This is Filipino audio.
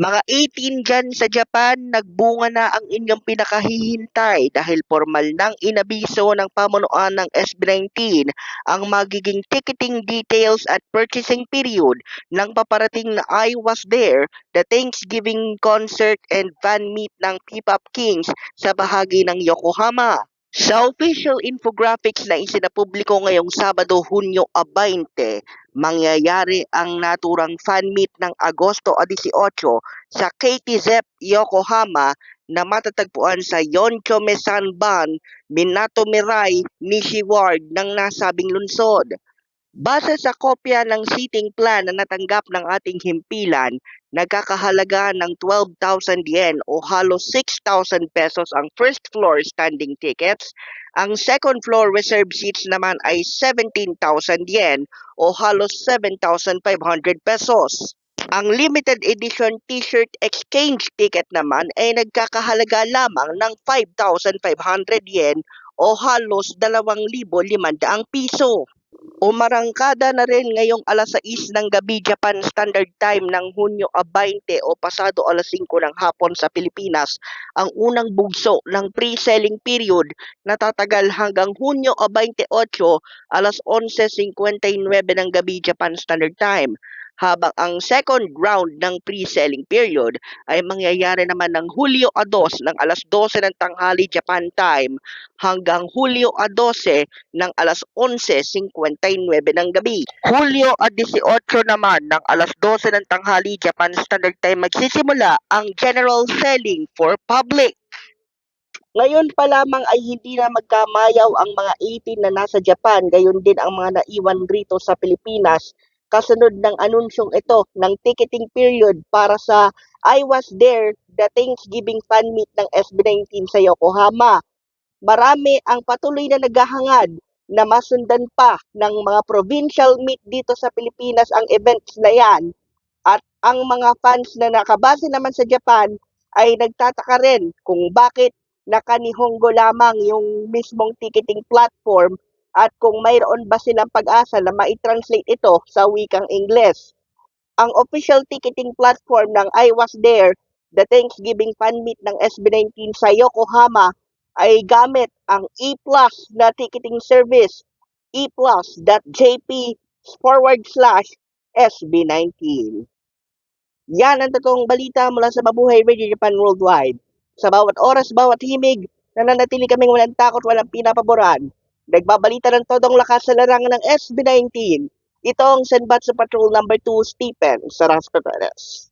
Mga 18 dyan sa Japan, nagbunga na ang inyong pinakahihintay dahil formal nang inabiso ng pamunuan ng SB19 ang magiging ticketing details at purchasing period ng paparating na I Was There, the Thanksgiving concert and fan meet ng P-Pop Kings sa bahagi ng Yokohama. Sa official infographics na isinapubliko ngayong Sabado, Hunyo 20, mangyayari ang naturang fan meet ng Agosto 18 sa KTZEP Yokohama na matatagpuan sa Yonchome Sanban, Minato Mirai, Nishi Ward ng nasabing lungsod. Base sa kopya ng seating plan na natanggap ng ating himpilan, nagkakahalaga ng 12,000 yen o halos 6,000 pesos ang first floor standing tickets. Ang second floor reserved seats naman ay 17,000 yen o halos 7,500 pesos. Ang limited edition t-shirt exchange ticket naman ay nagkakahalaga lamang ng 5,500 yen o halos 2,500 piso. Umarangkada na rin ngayong alas 6 ng gabi Japan Standard Time ng Hunyo 20 o pasado alas 5 ng hapon sa Pilipinas ang unang bugso ng pre-selling period na tatagal hanggang Hunyo 28 alas 11:59 ng gabi Japan Standard Time. Habang ang second round ng pre-selling period ay mangyayari naman ng Hulyo 2 ng alas 12 ng tanghali Japan Time hanggang Hulyo 12 ng alas 11:59 ng gabi. Hulyo 18 naman ng alas 12 ng tanghali Japan Standard Time magsisimula ang general selling for public. Ngayon pa lamang ay hindi na magkamayaw ang mga 18 na nasa Japan, gayon din ang mga naiwan rito sa Pilipinas, kasunod ng anunsyong ito ng ticketing period para sa I Was There, the Thanksgiving fan meet ng SB19 sa Yokohama. Marami ang patuloy na naghahangad na masundan pa ng mga provincial meet dito sa Pilipinas ang events na yan. At ang mga fans na nakabase naman sa Japan ay nagtataka rin kung bakit naka-Nihongo lamang yung mismong ticketing platform at kung mayroon ba silang pag-asa na ma-translate ito sa wikang Ingles. Ang official ticketing platform ng I Was There, the Thanksgiving fan meet ng SB19 sa Yokohama ay gamit ang E-Plus na ticketing service, eplus.jp/SB19. Yan ang totoong balita mula sa Mabuhay Radio Japan Worldwide. Sa bawat oras, bawat himig, nananatili kaming walang takot, walang pinapaboran. Nagbabalita ng todong lakas sa larangan ng SB19. Ito ang Senbatsu Patrol number 2, Stephen Saraspeperes.